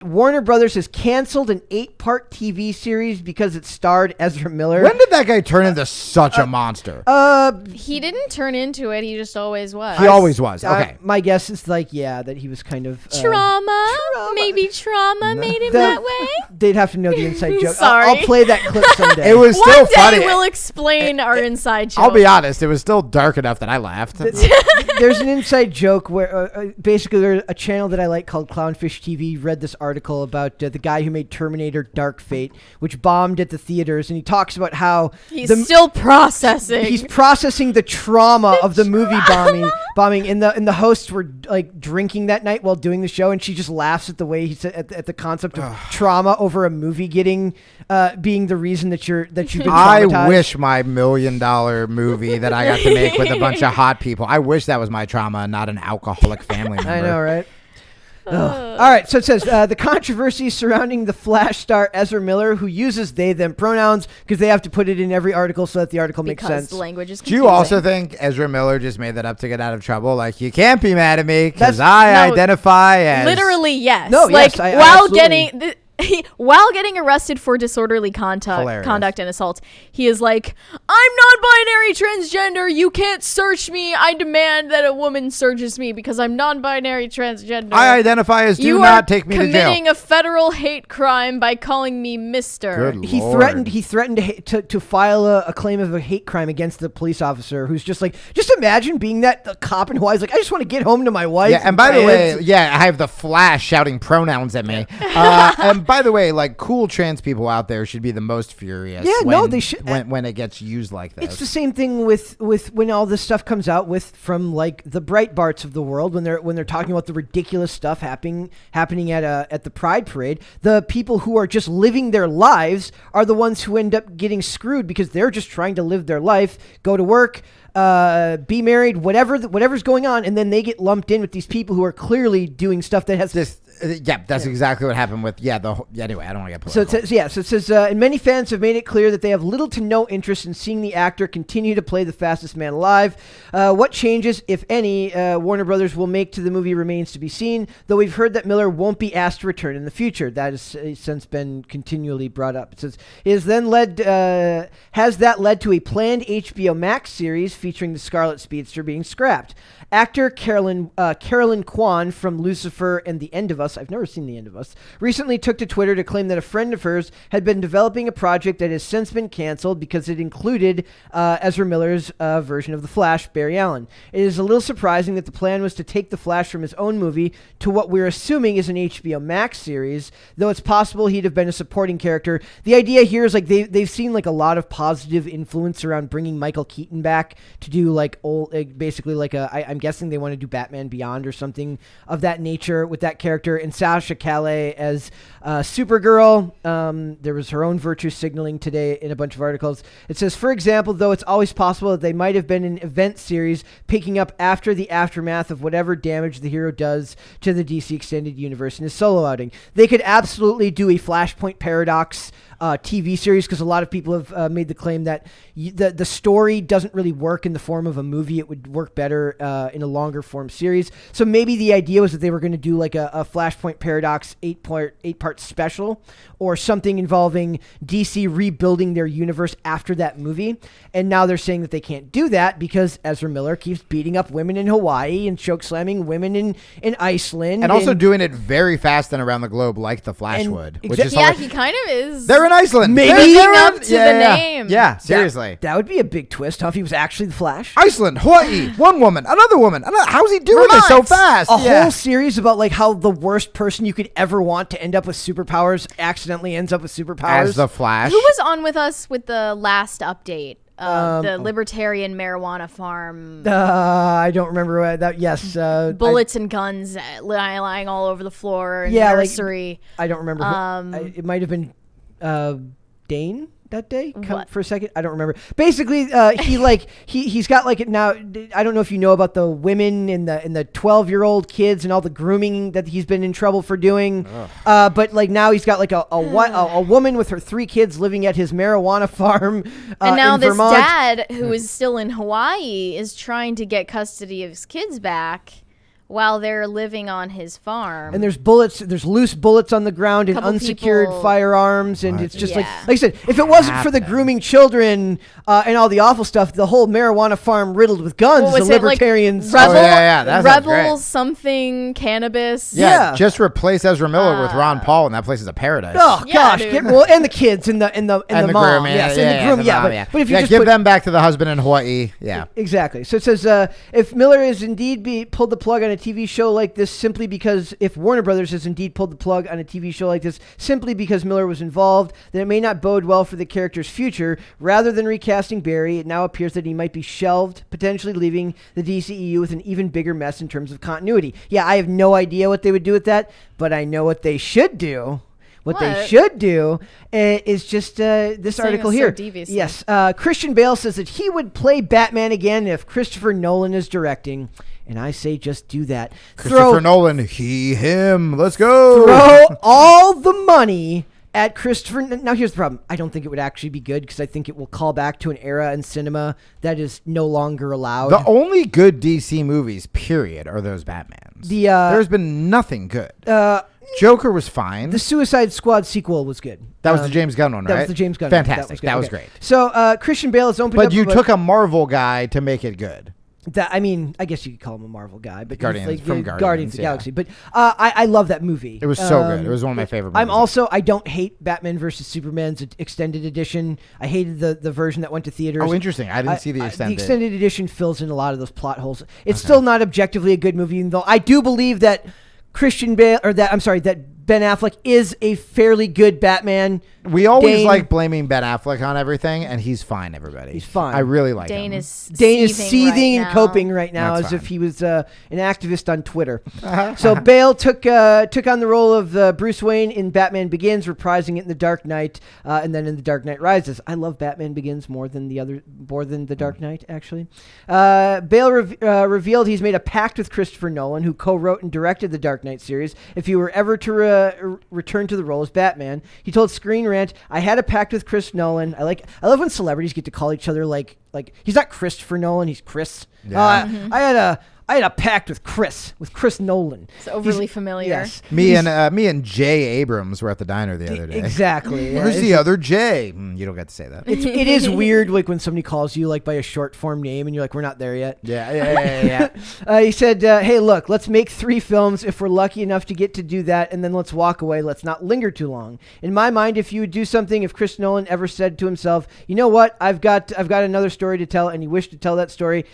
Warner Brothers has canceled an 8-part TV series because it starred Ezra Miller. When did that guy turn into such a monster? He didn't turn into it. He just always was. He always was. Okay. My guess is that he was kind of... Trauma? Maybe trauma made him that way? They'd have to know the inside joke. Sorry. I'll play that clip someday. It was still funny. One day we'll explain our inside joke. I'll be honest. It was still dark enough that I laughed. There's an inside joke where basically there's a channel that I like called Clownfish TV read this article about the guy who made Terminator Dark Fate, which bombed at the theaters, and he talks about how he's still processing. He's processing the trauma of the movie bombing. And the hosts were like drinking that night while doing the show, and she just laughs at the way he said at the concept of trauma over a movie getting being the reason that you've been traumatized. I wish my $1 million movie that I got to make with a bunch of hot people. I wish that was my trauma and not an alcoholic family member. I know, right? All right, so it says the controversy surrounding the Flash star Ezra Miller, who uses they/them pronouns because they have to put it in every article so that the article makes sense. The language is confusing. Do you also think Ezra Miller just made that up to get out of trouble? Like, you can't be mad at me because I identify as... Literally, yes. No, like, yes, while getting arrested for disorderly conduct and assault, he is like, I'm non-binary transgender. You can't search me. I demand that a woman searches me because I'm non-binary transgender. I identify as do not take me to jail. You are committing a federal hate crime by calling me Mister. Good he Lord. threatened to file a claim of a hate crime against the police officer who's just like, just imagine being that cop in Hawaii. He's like, I just want to get home to my wife. Yeah, and by the way, I have the Flash shouting pronouns at me. And by the way, like, cool trans people out there should be the most furious. Yeah, they should. When it gets used like this. It's the same thing with when all this stuff comes out from like the Breitbarts of the world when they're talking about the ridiculous stuff happening at the Pride Parade. The people who are just living their lives are the ones who end up getting screwed because they're just trying to live their life, go to work, be married, whatever's going on, and then they get lumped in with these people who are clearly doing stuff that has this. That's exactly what happened with anyway, I don't want to get political. So it says and many fans have made it clear that they have little to no interest in seeing the actor continue to play the fastest man alive. What changes, if any, Warner Brothers will make to the movie remains to be seen, though we've heard that Miller won't be asked to return in the future. That has since been continually brought up. It says has that led to a planned HBO Max series featuring the Scarlet Speedster being scrapped. Actor Carolyn Kwan from Lucifer and The End of Us, I've never seen The End of Us, recently took to Twitter to claim that a friend of hers had been developing a project that has since been canceled because it included Ezra Miller's version of The Flash, Barry Allen. It is a little surprising that the plan was to take The Flash from his own movie to what we're assuming is an HBO Max series, though it's possible he'd have been a supporting character. The idea here is like they've seen like a lot of positive influence around bringing Michael Keaton back to do like basically like I'm guessing they want to do Batman Beyond or something of that nature with that character, and Sasha Calais as Supergirl. There was her own virtue signaling today in a bunch of articles. It says, for example, though it's always possible that they might have been an event series picking up after the aftermath of whatever damage the hero does to the DC Extended Universe in his solo outing. They could absolutely do a Flashpoint Paradox TV series because a lot of people have made the claim that the story doesn't really work in the form of a movie. It would work better in a longer form series. So maybe the idea was that they were going to do like a Flashpoint Paradox 8-part special or something involving DC rebuilding their universe after that movie. And now they're saying that they can't do that because Ezra Miller keeps beating up women in Hawaii and choke slamming women in Iceland. And also doing it very fast and around the globe like the Flash would. Which is he kind of is. They're in Iceland. Maybe up to the name. Yeah, seriously. That would be a big twist, huh? If he was actually the Flash. Iceland, Hawaii, one woman, another woman. How's he doing this so fast? A whole series about like how the worst person you could ever want to end up with superpowers accidentally ends up with superpowers. As the Flash. Who was on with us with the last update? The libertarian marijuana farm. I don't remember that. Yes. Bullets and guns lying all over the floor. Nursery. I don't remember. It might have been Dane that day for a second. I don't remember. Basically, he's got like it now. I don't know if you know about the women and the 12-year-old kids and all the grooming that he's been in trouble for doing. But like now he's got like a woman with her 3 kids living at his marijuana farm. And now in this Vermont. dad who is still in Hawaii is trying to get custody of his kids back while they're living on his farm. And there's loose bullets on the ground and unsecured firearms, and it's just like I said, if it wasn't for the grooming children and all the awful stuff, the whole marijuana farm riddled with guns is a libertarian's Rebels something cannabis. Yeah, just replace Ezra Miller with Ron Paul, and that place is a paradise. Oh gosh, and the kids and the mom, but if you just give them back to the husband in Hawaii, exactly. So it says if Miller is indeed pulled the plug on a TV show like this simply because if Warner Brothers has indeed pulled the plug on a TV show like this simply because Miller was involved, then it may not bode well for the character's future. Rather than recasting Barry, it now appears that he might be shelved, potentially leaving the DCEU with an even bigger mess in terms of continuity. Yeah, I have no idea what they would do with that, but I know what they should do. What they should do is just this article here. Yes, Christian Bale says that he would play Batman again if Christopher Nolan is directing. And I say just do that. Christopher Nolan, him. Let's go. Throw all the money at Christopher. Now, here's the problem. I don't think it would actually be good because I think it will call back to an era in cinema that is no longer allowed. The only good DC movies, period, are those Batmans. There's been nothing good. Joker was fine. The Suicide Squad sequel was good. That was the James Gunn one, right? That was the James Gunn one. Fantastic. That That was great. So Christian Bale has opened up. But you took a Marvel guy to make it good. I guess you could call him a Marvel guy, but Guardians of the Galaxy. But I love that movie. It was so good. It was one of my favorite movies. I don't hate Batman versus Superman's extended edition. I hated the version that went to theaters. Oh, interesting. I didn't see the extended. The extended edition fills in a lot of those plot holes. It's still not objectively a good movie, even though I do believe that that Ben Affleck is a fairly good Batman. We always like blaming Ben Affleck on everything, and he's fine, everybody. He's fine. I really like Dane him. is seething and coping right now as if he was an activist on Twitter. So Bale took on the role of Bruce Wayne in Batman Begins, reprising it in The Dark Knight, and then in The Dark Knight Rises. I love Batman Begins more than The Dark Knight, actually. Bale revealed he's made a pact with Christopher Nolan, who co-wrote and directed the Dark Knight series, if he were ever to return to the role as Batman. He told Screen Rant, "I had a pact with Chris Nolan." I love when celebrities get to call each other like he's not Christopher Nolan, he's Chris. Yeah. I had a pact with Chris Nolan. It's overly familiar. Yes. Me and Jay Abrams were at the diner the other day. Exactly. Where's the other Jay? You don't get to say that. It is weird, like when somebody calls you like by a short form name, and you're like, "We're not there yet." Yeah. He said, "Hey, look, let's make 3 films if we're lucky enough to get to do that, and then let's walk away. Let's not linger too long." In my mind, if you would do something, if Chris Nolan ever said to himself, "You know what? I've got another story to tell," and he wished to tell that story,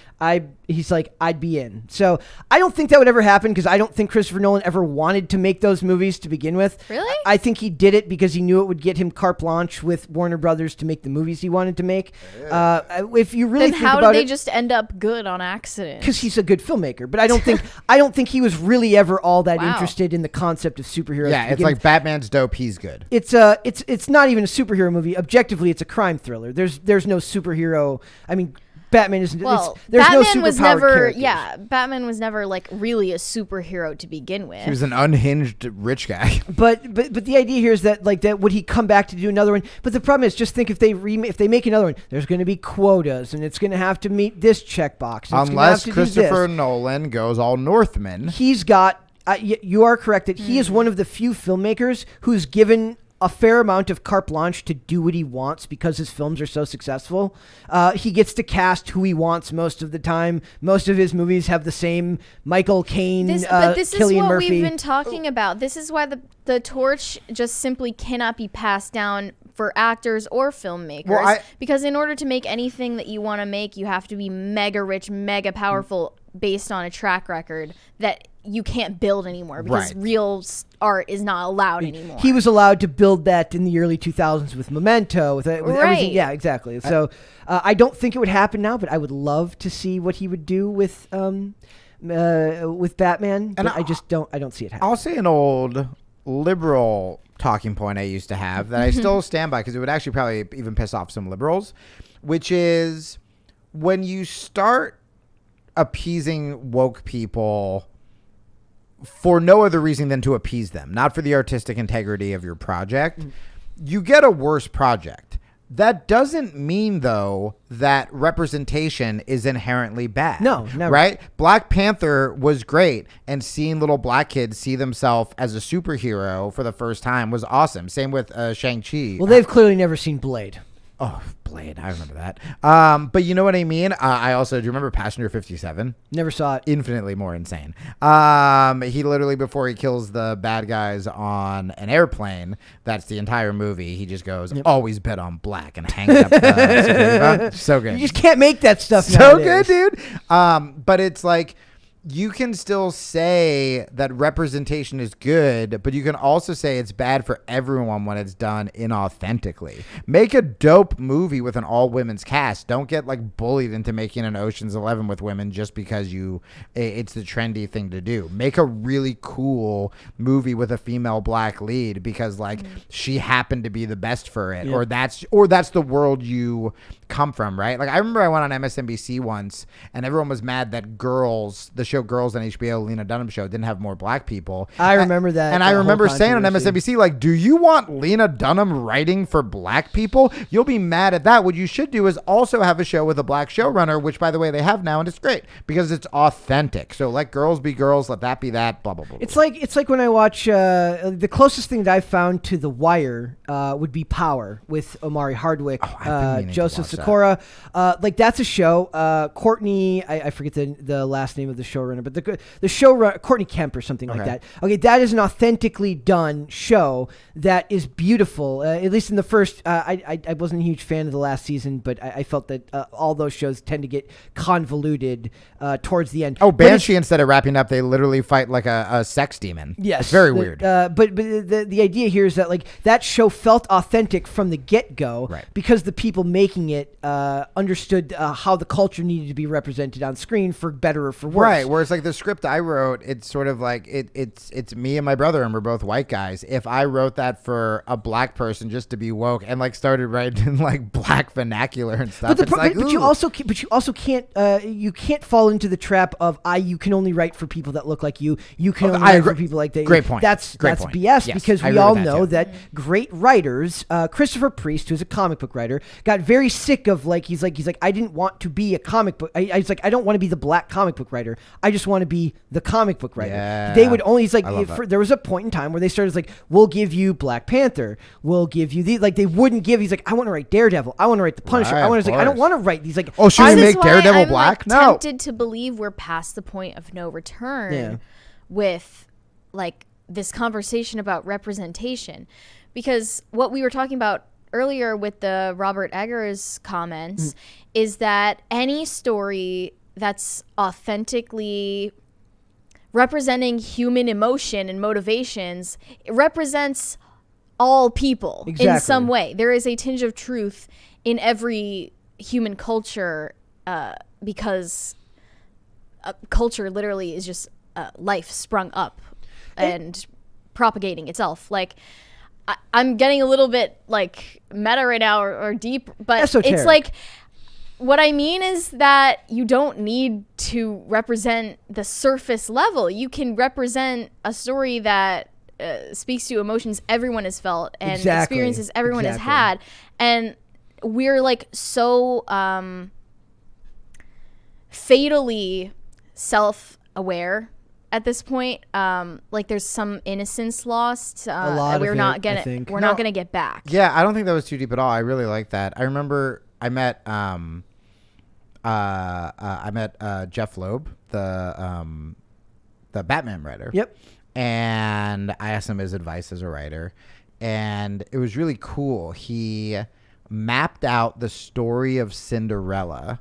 he's like, I'd be in. So I don't think that would ever happen because I don't think Christopher Nolan ever wanted to make those movies to begin with. Really? I think he did it because he knew it would get him carte blanche with Warner Brothers to make the movies he wanted to make. If you really think about it, how did they just end up good on accident? Because he's a good filmmaker. But I don't think he was really ever all that interested in the concept of superheroes. Yeah, it's like Batman's dope. He's good. It's not even a superhero movie. Objectively, it's a crime thriller. There's no superhero. I mean, Batman isn't. There's Batman no superpowered characters. Batman was never like really a superhero to begin with. He was an unhinged rich guy. But the idea here is that would he come back to do another one? But the problem is, just think if they make another one, there's going to be quotas, and it's going to have to meet this checkbox. Unless Christopher Nolan goes all Northman. He's got. You are correct that he is one of the few filmmakers who's given a fair amount of carte blanche to do what he wants because his films are so successful. He gets to cast who he wants most of the time. Most of his movies have the same Michael Caine, this Cillian is what Murphy. We've been talking about. This is why the torch just simply cannot be passed down for actors or filmmakers. Because in order to make anything that you want to make, you have to be mega rich, mega powerful based on a track record that you can't build anymore because real art is not allowed anymore. He was allowed to build that in the early 2000s with Memento, with everything. Yeah, exactly. So I don't think it would happen now, but I would love to see what he would do with Batman. And I don't see it happening. I'll say an old liberal talking point I used to have that I still stand by because it would actually probably even piss off some liberals, which is when you start appeasing woke people for no other reason than to appease them, not for the artistic integrity of your project, you get a worse project. That doesn't mean, though, that representation is inherently bad. No, never. Right? Black Panther was great, and seeing little black kids see themselves as a superhero for the first time was awesome. Same with Shang-Chi. Well, they've clearly never seen Blade. Oh, Blade. I remember that. But you know what I mean? I also, do you remember Passenger 57? Never saw it. Infinitely more insane. He literally, before he kills the bad guys on an airplane, that's the entire movie. He just goes, always bet on black, and hangs up the security phone. So good. You just can't make that stuff So nowadays. good, dude. But it's like, you can still say that representation is good, but you can also say it's bad for everyone when it's done inauthentically. Make a dope movie with an all-women's cast. Don't get like bullied into making an Ocean's 11 with women just because it's the trendy thing to do. Make a really cool movie with a female black lead because like she happened to be the best for it, or that's the world you come from, right? Like I remember I went on MSNBC once and everyone was mad that the show Girls on HBO, Lena Dunham show, didn't have more black people. I remember that. And I remember saying on MSNBC, like, do you want Lena Dunham writing for black people? You'll be mad at that. What you should do is also have a show with a black showrunner, which by the way they have now, and it's great because it's authentic. So let girls be girls, let that be that, blah blah blah. It's like when I watch the closest thing that I've found to The Wire would be Power with Omari Hardwick, Joseph Sikora. Like that's a show. Courtney, I forget the last name of the showrunner, but the showrunner Courtney Kemp or something like that. Okay, that is an authentically done show that is beautiful. At least in the first, I wasn't a huge fan of the last season, but I felt that all those shows tend to get convoluted towards the end. Oh, Banshee, instead of wrapping up, they literally fight like a sex demon. Yes, it's very weird. But the idea here is that like that show felt authentic from the get-go, right, because the people making it understood how the culture needed to be represented on screen for better or for worse. Right. Whereas like the script I wrote, it's sort of like it's me and my brother, and we're both white guys. If I wrote that for a black person just to be woke and like started writing like black vernacular and stuff, but you also can't you can't fall into the trap of you can only write for people that look like you. You can only write for people like that. Great point. That's point. BS, yes, because we all know that great writers, Christopher Priest, who's a comic book writer, got very sick of he's like I didn't want to be a comic book. He's like I don't want to be the black comic book writer. I just want to be the comic book writer. Yeah, they would only there was a point in time where they started like we'll give you Black Panther, we'll give you these, like they wouldn't give. He's like I want to write Daredevil, I want to write the Punisher, right, I don't want to write these like should we make Daredevil black? Like, no. Tempted to believe we're past the point of no return with like this conversation about representation, because what we were talking about earlier with the Robert Eggers comments is that any story that's authentically representing human emotion and motivations, it represents all people in some way. There is a tinge of truth in every human culture because culture literally is just life sprung up and propagating itself. Like I'm getting a little bit like meta right now or deep, but esoteric. It's like what I mean is that you don't need to represent the surface level. You can represent a story that speaks to emotions everyone has felt and experiences everyone has had. And we're like so fatally self-aware at this point. Like there's some innocence lost. We're not gonna get back. Yeah, I don't think that was too deep at all. I really like that. I remember I met Jeff Loeb, the Batman writer. Yep. And I asked him his advice as a writer, and it was really cool. He mapped out the story of Cinderella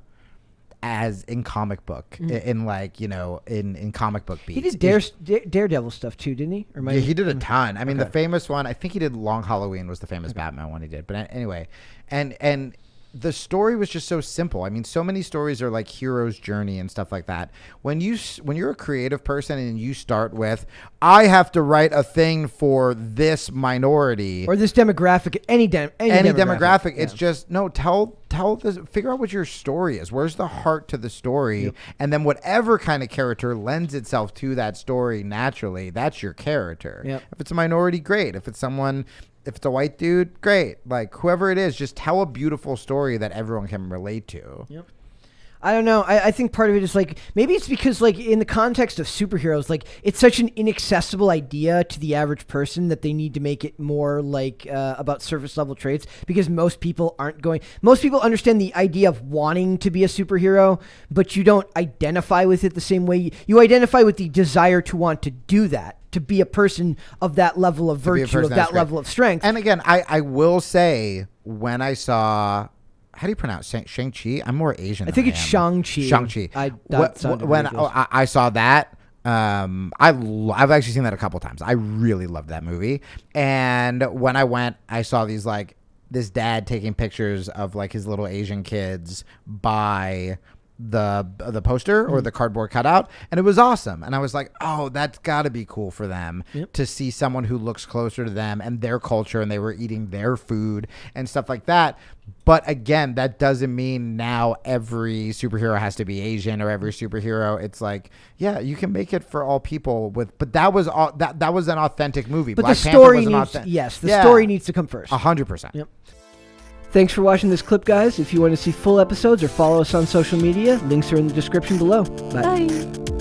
as in comic book, in like, you know, in comic book beats. He did Daredevil stuff too, didn't he? Yeah, he did a ton. I mean, the famous one, I think he did Long Halloween was the famous Batman one he did. But anyway, and the story was just so simple. I mean, so many stories are like hero's journey and stuff like that. When you're a creative person and you start with, I have to write a thing for this minority or this demographic, any demographic, it's just no. Tell figure out what your story is. Where's the heart to the story? And then whatever kind of character lends itself to that story naturally, that's your character. If it's a minority, great. If it's a white dude, great. Like, whoever it is, just tell a beautiful story that everyone can relate to. I don't know. I think part of it is like, maybe it's because like in the context of superheroes, like it's such an inaccessible idea to the average person that they need to make it more like about surface level traits, because most people understand the idea of wanting to be a superhero, but you don't identify with it the same way. You identify with the desire to want to do that, to be a person of that level of virtue, of that level of strength. And again, I will say, when I saw, how do you pronounce Shang-Chi? I'm more Asian. I think it's Shang-Chi. Shang-Chi. When I saw that, I've actually seen that a couple times. I really loved that movie. And when I went, I saw these like this dad taking pictures of like his little Asian kids by the poster or the cardboard cutout, and it was awesome. And I was like, oh, that's got to be cool for them to see someone who looks closer to them and their culture, and they were eating their food and stuff like that. But again, that doesn't mean now every superhero has to be Asian, or every superhero. It's like, yeah, you can make it for all people but that was that was an authentic movie. But Black the story Panther needs story needs to come first. 100%. Thanks for watching this clip, guys. If you want to see full episodes or follow us on social media, links are in the description below. Bye.